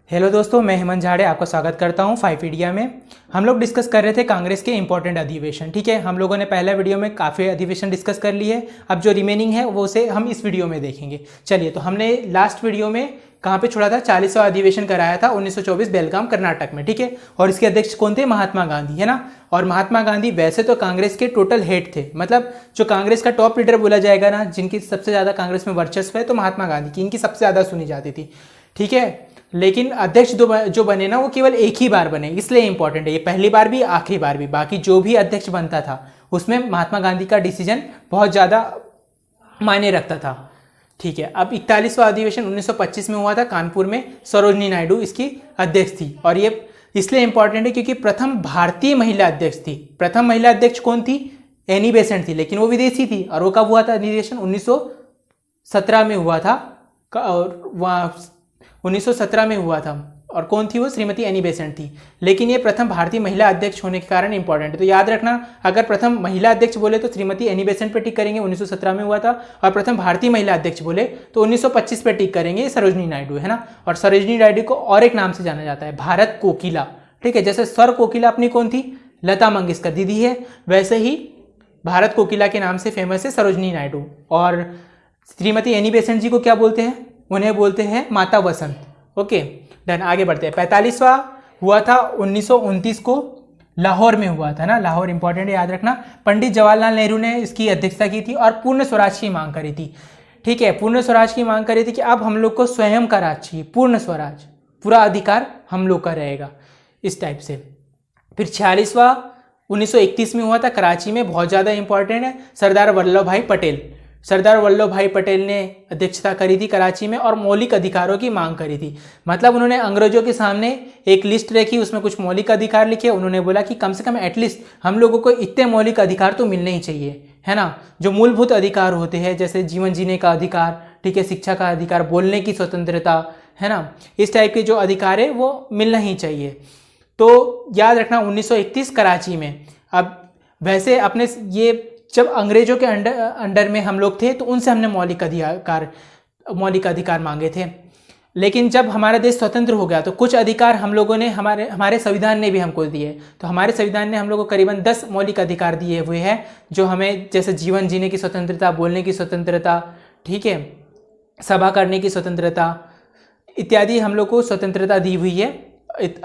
Hello दोस्तों, मैं हेमंत झाड़े आपका स्वागत करता हूं 5 मीडिया में। हम लोग डिस्कस कर रहे थे कांग्रेस के इंपॉर्टेंट अधिवेशन। ठीक है, हम लोगों ने पहला वीडियो में काफ़ी अधिवेशन डिस्कस कर लिए है। अब जो रिमेनिंग है वो उसे हम इस वीडियो में देखेंगे। चलिए, तो हमने लास्ट वीडियो में कहाँ पे छोड़ा था? 40वां अधिवेशन कराया था 1924 बेलगाम कर्नाटक में। ठीक है, और इसके अध्यक्ष कौन थे? महात्मा गांधी, है ना। और महात्मा गांधी वैसे तो कांग्रेस के टोटल हेड थे, मतलब जो कांग्रेस का टॉप लीडर बोला जाएगा ना, जिनकी सबसे ज़्यादा कांग्रेस में वर्चस्व है, तो महात्मा गांधी की इनकी सबसे ज़्यादा सुनी जाती थी। ठीक है, लेकिन अध्यक्ष जो बने ना, वो केवल एक ही बार बने, इसलिए इंपॉर्टेंट है ये। पहली बार भी, आखिरी बार भी। बाकी जो भी अध्यक्ष बनता था उसमें महात्मा गांधी का डिसीजन बहुत ज़्यादा मायने रखता था। ठीक है, अब 41वां अधिवेशन 1925 में हुआ था कानपुर में। सरोजनी नायडू इसकी अध्यक्ष थी, और ये इसलिए इंपॉर्टेंट है क्योंकि प्रथम भारतीय महिला अध्यक्ष थी। प्रथम महिला अध्यक्ष कौन थी? एनी बेसेंट थी, लेकिन वो विदेशी थी। और वो कब हुआ था अधिवेशन? 1917 में हुआ था, और वहाँ 1917 में हुआ था। और कौन थी वो? श्रीमती एनी बेसेंट थी। लेकिन ये प्रथम भारतीय महिला अध्यक्ष होने के कारण इंपॉर्टेंट है, तो याद रखना, अगर प्रथम महिला अध्यक्ष बोले तो श्रीमती एनी बेसेंट पे टिक करेंगे, 1917 में हुआ था। और प्रथम भारतीय महिला अध्यक्ष बोले तो 1925 पे टिक करेंगे, सरोजनी नायडू, है ना। और सरोजनी नायडू को और एक नाम से जाना जाता है, भारत कोकिला। ठीक है, जैसे स्वर कोकिला अपनी कौन थी? लता मंगेशकर दीदी है, वैसे ही भारत कोकिला के नाम से फेमस है सरोजनी नायडू। और श्रीमती एनी बेसेंट जी को क्या बोलते हैं? उन्हें बोलते हैं माता वसंत। ओके डन, आगे बढ़ते हैं। 45वां हुआ था 1929 को, लाहौर में हुआ था ना। लाहौर इंपॉर्टेंट है, याद रखना। पंडित जवाहरलाल नेहरू ने इसकी अध्यक्षता की थी और पूर्ण स्वराज की मांग करी थी। ठीक है, पूर्ण स्वराज की मांग करी थी कि अब हम लोग को स्वयं का राज चाहिए, पूर्ण स्वराज, पूरा अधिकार हम लोग का रहेगा, इस टाइप से। फिर 46वां 1931 में हुआ था कराची में, बहुत ज़्यादा इंपॉर्टेंट है। सरदार वल्लभ भाई पटेल, सरदार वल्लभ भाई पटेल ने अध्यक्षता करी थी कराची में, और मौलिक अधिकारों की मांग करी थी। मतलब उन्होंने अंग्रेजों के सामने एक लिस्ट रखी, उसमें कुछ मौलिक अधिकार लिखे। उन्होंने बोला कि कम से कम एटलीस्ट हम लोगों को इतने मौलिक अधिकार तो मिलने ही चाहिए, है ना। जो मूलभूत अधिकार होते हैं, जैसे जीवन जीने का अधिकार, ठीक है, शिक्षा का अधिकार, बोलने की स्वतंत्रता, है ना, इस टाइप के जो अधिकार है वो मिलना ही चाहिए। तो याद रखना 1931 कराची में। अब वैसे अपने ये जब अंग्रेजों के अंडर में हम लोग थे तो उनसे हमने मौलिक अधिकार मांगे थे। लेकिन जब हमारा देश स्वतंत्र हो गया तो कुछ अधिकार हम लोगों ने, हमारे संविधान ने भी हमको दिए। तो हमारे संविधान ने हम लोग को करीबन 10 मौलिक अधिकार दिए हुए हैं, जो हमें, जैसे जीवन जीने की स्वतंत्रता, बोलने की स्वतंत्रता, ठीक है, सभा करने की स्वतंत्रता इत्यादि हम लोग को स्वतंत्रता दी हुई है,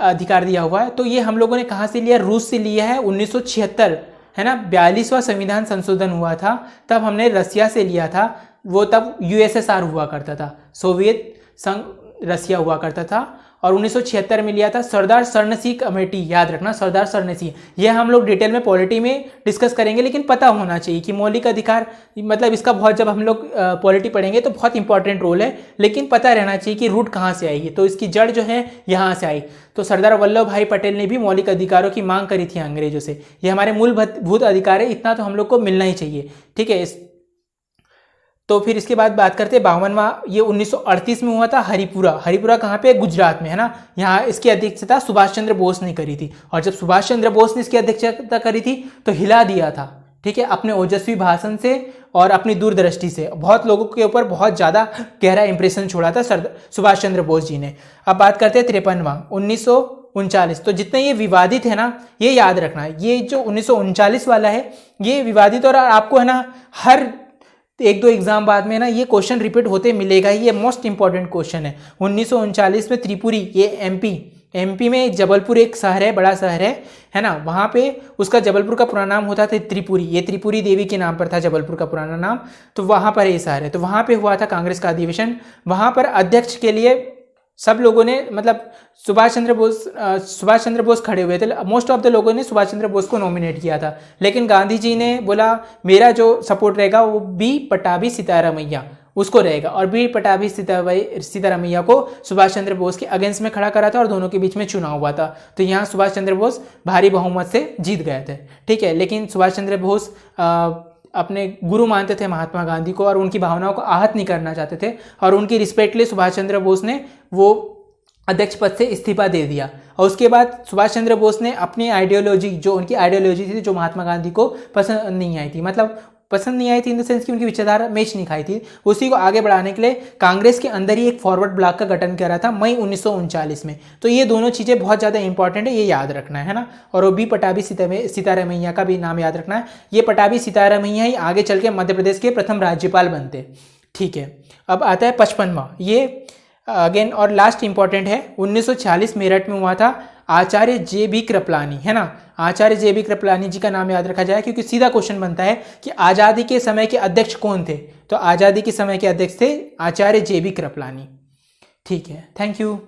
अधिकार दिया हुआ है। तो ये हम लोगों ने कहाँ से लिया? रूस से लिया है। 1976, है ना, 42वां संविधान संशोधन हुआ था, तब हमने रसिया से लिया था। वो तब यूएसएसआर हुआ करता था, सोवियत संघ रसिया हुआ करता था। और 1976 में लिया था सरदार सरनसी कमेटी। याद रखना, सरदार सरनसी, ये हम लोग डिटेल में पॉलिटी में डिस्कस करेंगे, लेकिन पता होना चाहिए कि मौलिक अधिकार, मतलब इसका बहुत, जब हम लोग पॉलिटी पढ़ेंगे तो बहुत इंपॉर्टेंट रोल है, लेकिन पता रहना चाहिए कि रूट कहाँ से आई है। तो इसकी जड़ जो है यहाँ से आई। तो सरदार वल्लभ भाई पटेल ने भी मौलिक अधिकारों की मांग करी थी अंग्रेजों से। ये हमारे मूलभूत अधिकार है, इतना तो हम लोग को मिलना ही चाहिए। ठीक है, तो फिर इसके बाद बात करते हैं 52वां, ये 1938 में हुआ था हरिपुरा। हरिपुरा कहाँ पे? गुजरात में, है ना। यहाँ इसकी अध्यक्षता सुभाष चंद्र बोस ने करी थी। और जब सुभाष चंद्र बोस ने इसकी अध्यक्षता करी थी तो हिला दिया था, ठीक है, अपने ओजस्वी भाषण से और अपनी दूरदृष्टि से। बहुत लोगों के ऊपर बहुत ज़्यादा गहरा इंप्रेशन छोड़ा था सुभाष चंद्र बोस जी ने। अब बात करते हैं 53वां 1939। तो जितने ये विवादित है ना, ये याद रखना, ये जो 1939 वाला है ये विवादित, और आपको, है ना, हर 1-2 एग्जाम बाद में ना ये क्वेश्चन रिपीट होते मिलेगा। ये मोस्ट इंपॉर्टेंट क्वेश्चन है। 1939 में त्रिपुरी, ये एमपी में जबलपुर एक शहर है, बड़ा शहर है ना, वहाँ पे उसका, जबलपुर का पुराना नाम होता था त्रिपुरी। ये त्रिपुरी देवी के नाम पर था जबलपुर का पुराना नाम। तो वहाँ पर ये शहर है, तो वहाँ पे हुआ था कांग्रेस का अधिवेशन। वहाँ पर अध्यक्ष के लिए सब लोगों ने, मतलब सुभाष चंद्र बोस खड़े हुए थे। मोस्ट ऑफ द लोगों ने सुभाष चंद्र बोस को नॉमिनेट किया था, लेकिन गांधी जी ने बोला मेरा जो सपोर्ट रहेगा वो बी पटाभी सीतारामैया, उसको रहेगा। और बी पटाभी सीतारामैया को सुभाष चंद्र बोस के अगेंस्ट में खड़ा करा था, और दोनों के बीच में चुनाव हुआ था। तो यहाँ सुभाष चंद्र बोस भारी बहुमत से जीत गए थे। ठीक है, लेकिन सुभाष चंद्र बोस अपने गुरु मानते थे महात्मा गांधी को, और उनकी भावनाओं को आहत नहीं करना चाहते थे, और उनकी रिस्पेक्ट लिए सुभाष चंद्र बोस ने वो अध्यक्ष पद से इस्तीफा दे दिया। और उसके बाद सुभाष चंद्र बोस ने अपनी आइडियोलॉजी, जो उनकी आइडियोलॉजी थी, जो महात्मा गांधी को पसंद नहीं आई थी, मतलब पसंद नहीं आई थी इन द सेंस कि उनकी विचारधारा मैच नहीं खाई थी। उसी को आगे बढ़ाने के लिए कांग्रेस के अंदर ही एक फॉरवर्ड ब्लॉक का गठन करा था मई 1939 में। तो ये दोनों चीज़ें बहुत ज़्यादा इंपॉर्टेंट है, ये याद रखना है ना। और वो भी पटाभी सीतारामैया का भी नाम याद रखना है। ये पटाभी सीतारामैया ही आगे चल के मध्य प्रदेश के प्रथम राज्यपाल बनते। ठीक है, अब आता है 55वां, ये अगेन और लास्ट इंपॉर्टेंट है। 1946 मेरठ में हुआ था, आचार्य JB कृपलानी, है ना। आचार्य JB कृपलानी जी का नाम याद रखा जाए, क्योंकि सीधा क्वेश्चन बनता है कि आज़ादी के समय के अध्यक्ष कौन थे। तो आज़ादी के समय के अध्यक्ष थे आचार्य JB कृपलानी। ठीक है, थैंक यू।